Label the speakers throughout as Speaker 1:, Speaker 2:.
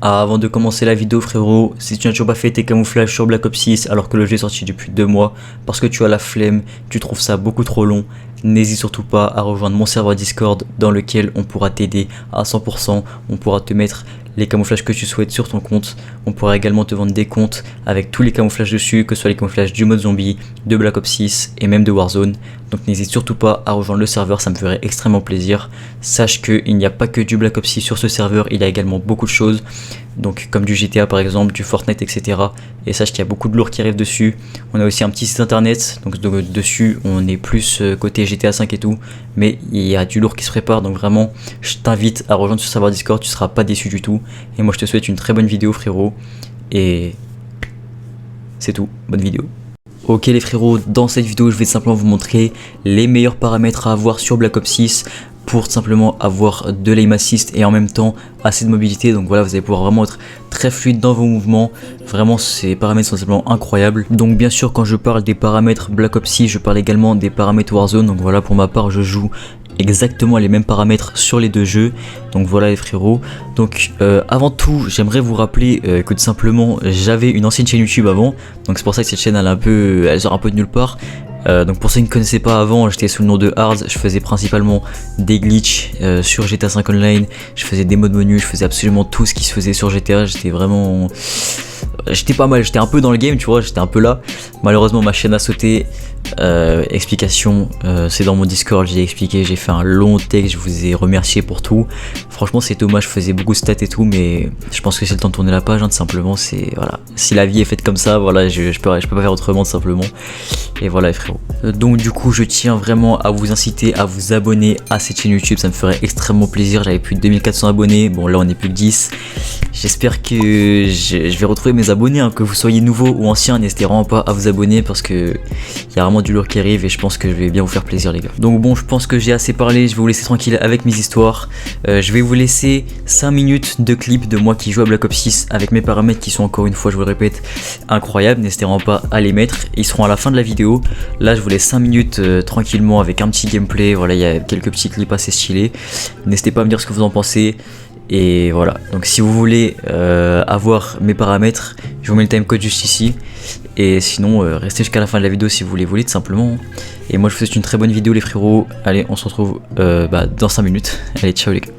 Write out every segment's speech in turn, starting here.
Speaker 1: Avant de commencer la vidéo frérot, si tu n'as toujours pas fait tes camouflages sur Black Ops 6 alors que le jeu est sorti depuis 2 mois, parce que tu as la flemme, tu trouves ça beaucoup trop long, n'hésite surtout pas à rejoindre mon serveur Discord dans lequel on pourra t'aider à 100%, on pourra te mettre les camouflages que tu souhaites sur ton compte, on pourra également te vendre des comptes avec tous les camouflages dessus, que ce soit les camouflages du mode zombie, de Black Ops 6 et même de Warzone. Donc n'hésite surtout pas à rejoindre le serveur, ça me ferait extrêmement plaisir. Sache qu'il n'y a pas que du Black Ops 6 sur ce serveur, il y a également beaucoup de choses. Donc comme du GTA par exemple, du Fortnite, etc. Et sache qu'il y a beaucoup de lourds qui arrivent dessus. On a aussi un petit site internet, donc dessus on est plus côté GTA 5 et tout. Mais il y a du lourd qui se prépare, donc vraiment je t'invite à rejoindre ce serveur Discord, tu seras pas déçu du tout. Et moi je te souhaite une très bonne vidéo frérot. Et c'est tout, bonne vidéo. Ok les frérots, dans cette vidéo je vais simplement vous montrer les meilleurs paramètres à avoir sur Black Ops 6 pour simplement avoir de l'aim assist et en même temps assez de mobilité. Donc voilà, vous allez pouvoir vraiment être très fluide dans vos mouvements. Vraiment ces paramètres sont simplement incroyables. Donc bien sûr quand je parle des paramètres Black Ops 6, je parle également des paramètres Warzone. Donc voilà, pour ma part je joue exactement les mêmes paramètres sur les deux jeux. Donc voilà les frérots. Donc avant tout j'aimerais vous rappeler que tout simplement j'avais une ancienne chaîne YouTube avant. Donc c'est pour ça que cette chaîne elle sort un peu de nulle part. Donc pour ceux qui ne connaissaient pas avant, j'étais sous le nom de Hards, je faisais principalement des glitches sur GTA 5 Online, je faisais des modes menus, je faisais absolument tout ce qui se faisait sur GTA, j'étais vraiment... J'étais pas mal, j'étais un peu dans le game, tu vois, j'étais un peu là. Malheureusement ma chaîne a sauté. Explication, c'est dans mon Discord, j'ai expliqué, j'ai fait un long texte, je vous ai remercié pour tout. Franchement c'est dommage, je faisais beaucoup de stats et tout, mais je pense que c'est le temps de tourner la page, hein, tout simplement. C'est voilà, si la vie est faite comme ça, voilà, je peux pas faire autrement tout simplement. Et voilà les frérots. Donc du coup je tiens vraiment à vous inciter à vous abonner à cette chaîne YouTube, ça me ferait extrêmement plaisir. J'avais plus de 2400 abonnés, bon là on est plus que 10. J'espère que je vais retrouver mes abonnés, hein, que vous soyez nouveau ou ancien, n'hésitez vraiment pas à vous abonner parce que il y a vraiment du lourd qui arrive et je pense que je vais bien vous faire plaisir les gars. Donc bon, je pense que j'ai assez parlé, je vais vous laisser tranquille avec mes histoires. Je vais vous laisser 5 minutes de clip de moi qui joue à Black Ops 6 avec mes paramètres qui sont encore une fois, je vous le répète, incroyables. N'hésitez vraiment pas à les mettre, ils seront à la fin de la vidéo. Là je vous laisse 5 minutes tranquillement avec un petit gameplay, voilà, il y a quelques petits clips assez stylés. N'hésitez pas à me dire ce que vous en pensez. Et voilà, donc si vous voulez avoir mes paramètres, je vous mets le timecode juste ici. Et sinon restez jusqu'à la fin de la vidéo si vous les voulez tout simplement. Et moi je vous souhaite une très bonne vidéo les frérots. Allez, on se retrouve dans 5 minutes. Allez, ciao les gars.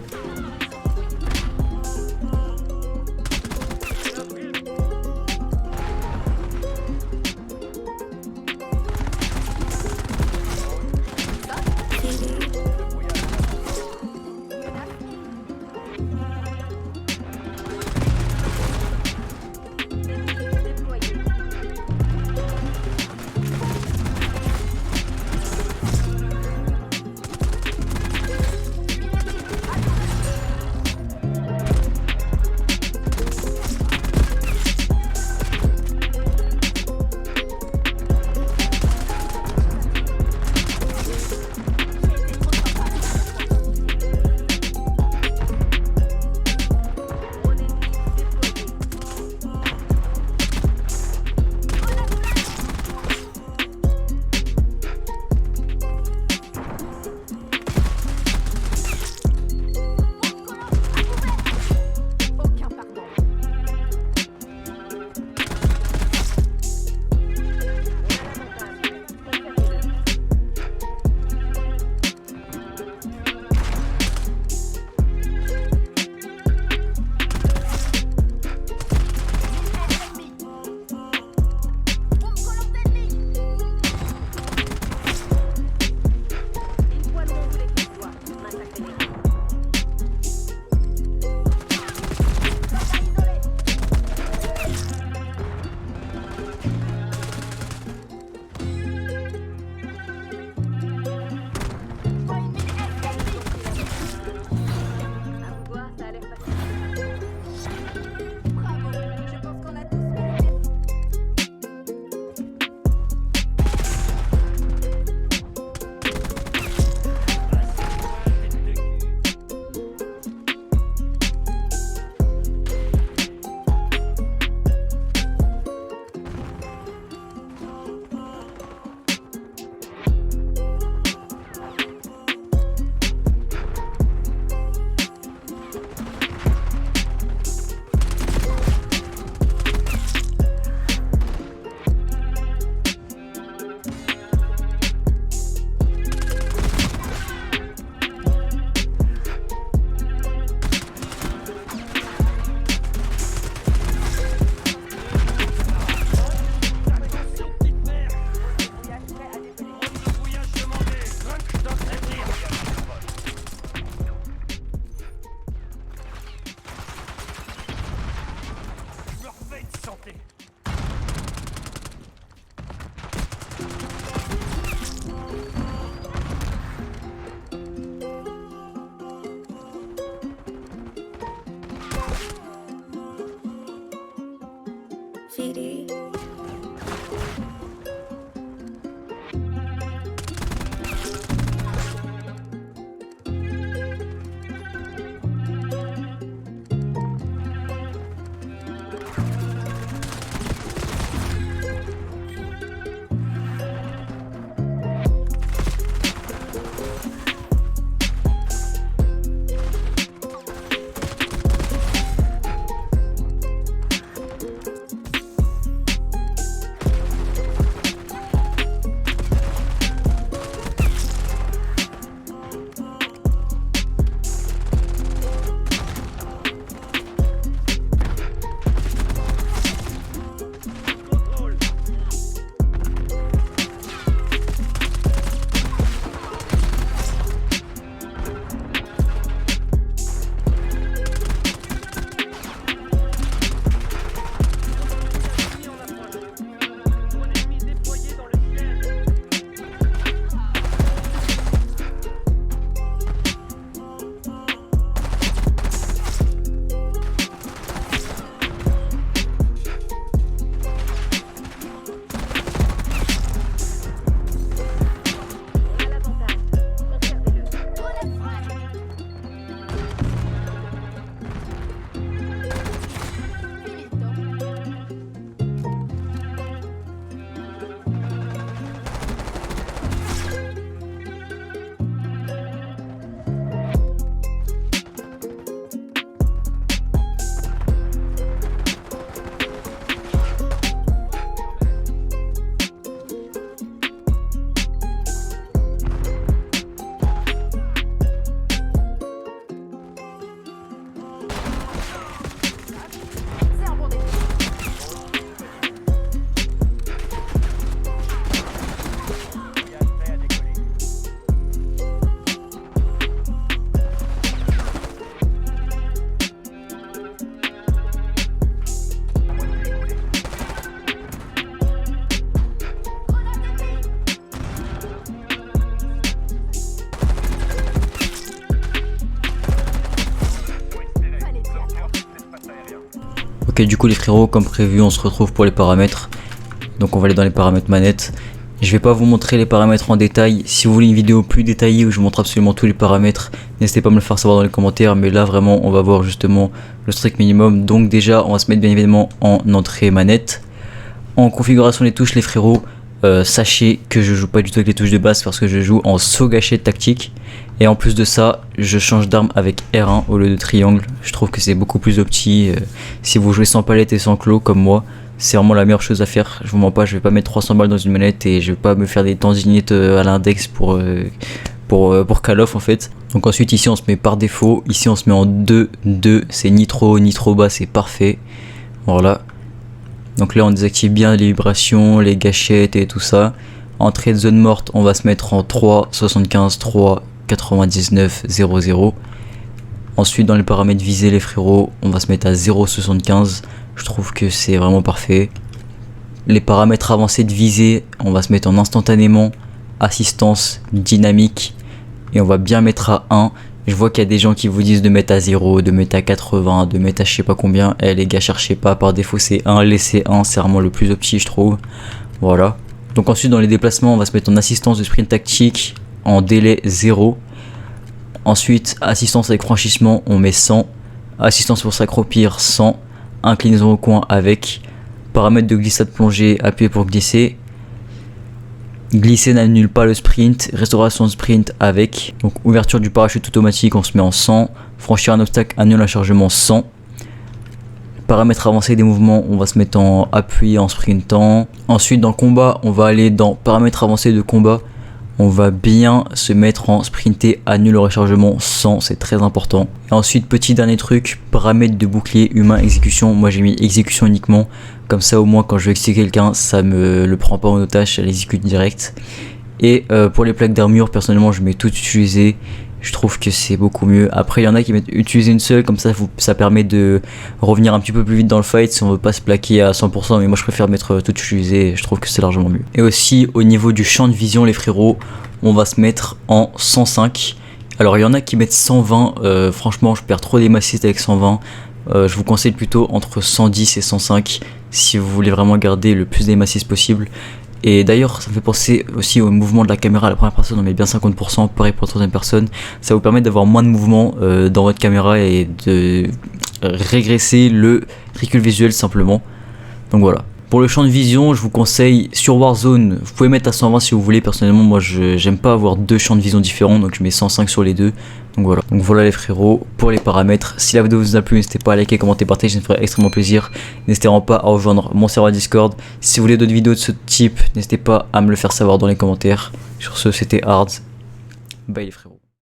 Speaker 2: graffiti.
Speaker 1: Ok, du coup les frérots, comme prévu, on se retrouve pour les paramètres. Donc on va aller dans les paramètres manette. Je vais pas vous montrer les paramètres en détail. Si vous voulez une vidéo plus détaillée où je vous montre absolument tous les paramètres, n'hésitez pas à me le faire savoir dans les commentaires. Mais là vraiment on va voir justement le strict minimum. Donc déjà on va se mettre bien évidemment en entrée manette. En configuration des touches les frérots, sachez que je joue pas du tout avec les touches de base parce que je joue en saut gâchette tactique. Et en plus de ça, je change d'arme avec R1 au lieu de triangle. Je trouve que c'est beaucoup plus opti. Si vous jouez sans palette et sans claw comme moi, c'est vraiment la meilleure chose à faire. Je vous mens pas, je vais pas mettre 300 balles dans une manette et je vais pas me faire des tendinites à l'index pour Call of en fait. Donc ensuite ici on se met par défaut. Ici on se met en 2-2. C'est ni trop haut ni trop bas, c'est parfait. Voilà. Donc là on désactive bien les vibrations, les gâchettes et tout ça. Entrée de zone morte, on va se mettre en 3, 75, 3, 99, 0, 0. Ensuite dans les paramètres visés les frérots, on va se mettre à 0,75. Je trouve que c'est vraiment parfait. Les paramètres avancés de visée, on va se mettre en instantanément, assistance, dynamique. Et on va bien mettre à 1. Je vois qu'il y a des gens qui vous disent de mettre à 0, de mettre à 80, de mettre à je sais pas combien. Eh les gars, cherchez pas, par défaut c'est 1, laissez 1, c'est vraiment le plus opti je trouve. Voilà. Donc ensuite dans les déplacements, on va se mettre en assistance de sprint tactique, en délai 0. Ensuite, assistance avec franchissement, on met 100. Assistance pour s'accroupir, 100. Inclinaison au coin avec. Paramètre de glissade plongée, appuyer pour glisser. Glisser n'annule pas le sprint. Restauration de sprint avec. Donc ouverture du parachute automatique, on se met en 100. Franchir un obstacle, annule un chargement, 100. Paramètres avancés des mouvements, on va se mettre en appui en sprintant. Ensuite dans combat, on va aller dans paramètres avancés de combat. On va bien se mettre en sprinter, annule le rechargement 100, c'est très important. Et ensuite petit dernier truc, paramètres de bouclier humain exécution. Moi j'ai mis exécution uniquement, comme ça au moins quand je vais exécuter quelqu'un, ça me le prend pas en otage, ça l'exécute direct. Et pour les plaques d'armure, personnellement je mets tout utilisé. Je trouve que c'est beaucoup mieux. Après, il y en a qui mettent utiliser une seule, comme ça permet de revenir un petit peu plus vite dans le fight si on veut pas se plaquer à 100%. Mais moi, je préfère mettre tout utilisé. Je trouve que c'est largement mieux. Et aussi, au niveau du champ de vision, les frérots, on va se mettre en 105. Alors, il y en a qui mettent 120. Franchement, je perds trop des massistes avec 120. Je vous conseille plutôt entre 110 et 105 si vous voulez vraiment garder le plus d'aim assist possible. Et d'ailleurs, ça me fait penser aussi au mouvement de la caméra. À la première personne, on met bien 50%, pareil pour la troisième personne. Ça vous permet d'avoir moins de mouvement dans votre caméra et de régresser le recul visuel simplement. Donc voilà. Pour le champ de vision, je vous conseille sur Warzone, vous pouvez mettre à 120 si vous voulez. Personnellement, moi j'aime pas avoir deux champs de vision différents, donc je mets 105 sur les deux. Donc voilà les frérots pour les paramètres. Si la vidéo vous a plu, n'hésitez pas à liker, commenter, partager, ça me ferait extrêmement plaisir. N'hésitez pas à rejoindre mon serveur Discord. Si vous voulez d'autres vidéos de ce type, n'hésitez pas à me le faire savoir dans les commentaires. Sur ce, c'était Hard. Bye les frérots.